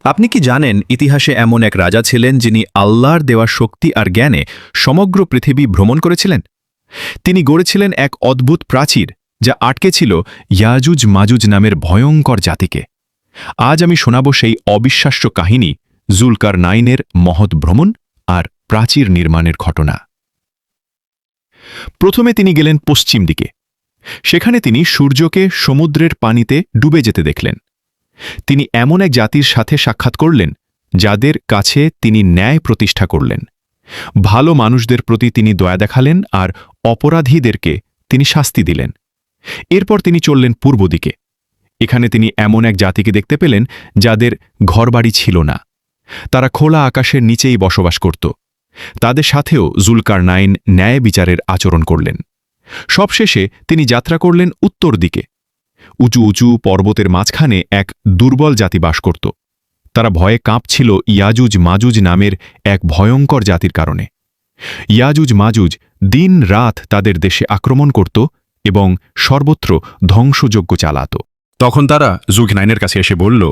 আপনি কি জানেন ইতিহাসে এমন এক রাজা ছিলেন যিনি আল্লাহর দেওয়া শক্তি আর জ্ঞানে সমগ্র পৃথিবী ভ্রমণ করেছিলেন? তিনি গড়েছিলেন এক অদ্ভুত প্রাচীর যা আটকে ছিল ইয়াজুজ মাজুজ নামের ভয়ঙ্কর জাতিকে। আজ আমি শোনাব সেই অবিশ্বাস্য কাহিনী, জুলকার নাইনের মহৎ ভ্রমণ আর প্রাচীর নির্মাণের ঘটনা। প্রথমে তিনি গেলেন পশ্চিম দিকে। সেখানে তিনি সূর্যকে সমুদ্রের পানিতে ডুবে যেতে দেখলেন। তিনি এমন এক জাতির সাথে সাক্ষাৎ করলেন যাদের কাছে তিনি ন্যায় প্রতিষ্ঠা করলেন। ভালো মানুষদের প্রতি তিনি দয়া দেখালেন আর অপরাধীদেরকে তিনি শাস্তি দিলেন। এরপর তিনি চললেন পূর্ব দিকে। এখানে তিনি এমন এক জাতিকে দেখতে পেলেন যাদের ঘরবাড়ি ছিল না। তারা খোলা আকাশের নিচেই বসবাস করত। তাদের সাথেও জুলকার নাইন ন্যায় বিচারের আচরণ করলেন। সবশেষে তিনি যাত্রা করলেন উত্তর দিকে। উঁচু উঁচু পর্বতের মাঝখানে এক দুর্বল জাতি বাস করত। তারা ভয়ে কাঁপছিল ইয়াজুজ মাজুজ নামের এক ভয়ঙ্কর জাতির কারণে। ইয়াজুজ মাজুজ দিন রাত তাদের দেশে আক্রমণ করত এবং সর্বত্র ধ্বংসযজ্ঞ চালাত। তখন তারা জুলকারনাইনের কাছে এসে বলল,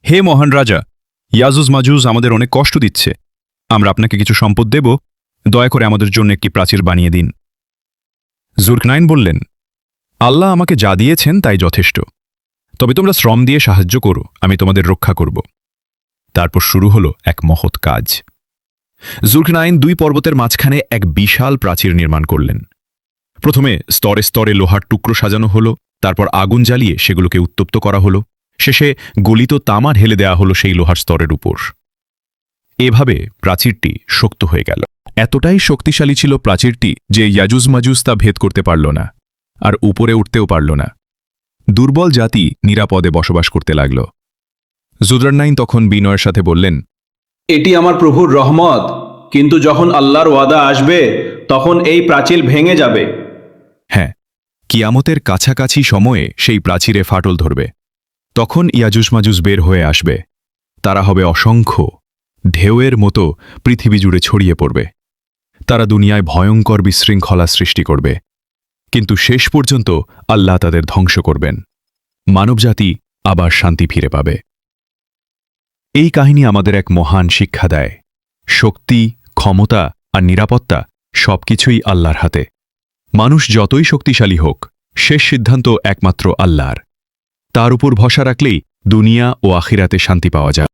হে মহান রাজা, ইয়াজুজ মাজুজ আমাদের অনেক কষ্ট দিচ্ছে। আমরা আপনাকে কিছু সম্পদ দেব, দয়া করে আমাদের জন্য একটি প্রাচীর বানিয়ে দিন। জুলকারনাইন বললেন, আল্লাহ আমাকে যা দিয়েছেন তাই যথেষ্ট। তবে তোমরা শ্রম দিয়ে সাহায্য করো, আমি তোমাদের রক্ষা করব। তারপর শুরু হলো এক মহৎ কাজ। জুলকারনাইন দুই পর্বতের মাঝখানে এক বিশাল প্রাচীর নির্মাণ করলেন। প্রথমে স্তরে স্তরে লোহার টুকরো সাজানো হলো, তারপর আগুন জ্বালিয়ে সেগুলোকে উত্তপ্ত করা হলো, শেষে গলিত তামা ঢেলে দেয়া হলো সেই লোহার স্তরের উপর। এভাবে প্রাচীরটি শক্ত হয়ে গেল। এতটাই শক্তিশালী ছিল প্রাচীরটি যে ইয়াজুজ মাজুজ তা ভেদ করতে পারল না, আর উপরে উঠতেও পারল না। দুর্বল জাতি নিরাপদে বসবাস করতে লাগল। জুলকারনাইন তখন বিনয়ের সাথে বললেন, এটি আমার প্রভুর রহমত, কিন্তু যখন আল্লাহর ওয়াদা আসবে তখন এই প্রাচীর ভেঙে যাবে। হ্যাঁ, কিয়ামতের কাছাকাছি সময়ে সেই প্রাচীরে ফাটল ধরবে। তখন ইয়াজুজ মাজুজ বের হয়ে আসবে। তারা হবে অসংখ্য, ঢেউয়ের মতো পৃথিবী জুড়ে ছড়িয়ে পড়বে। তারা দুনিয়ায় ভয়ঙ্কর বিশৃঙ্খলা সৃষ্টি করবে, কিন্তু শেষ পর্যন্ত আল্লাহ তাদের ধ্বংস করবেন। মানবজাতি আবার শান্তি ফিরে পাবে। এই কাহিনী আমাদের এক মহান শিক্ষা দেয়। শক্তি, ক্ষমতা আর নিরাপত্তা সবকিছুই আল্লাহর হাতে। মানুষ যতই শক্তিশালী হোক, শেষ সিদ্ধান্ত একমাত্র আল্লাহর। তার উপর ভরসা রাখলেই দুনিয়া ও আখিরাতে শান্তি পাওয়া যায়।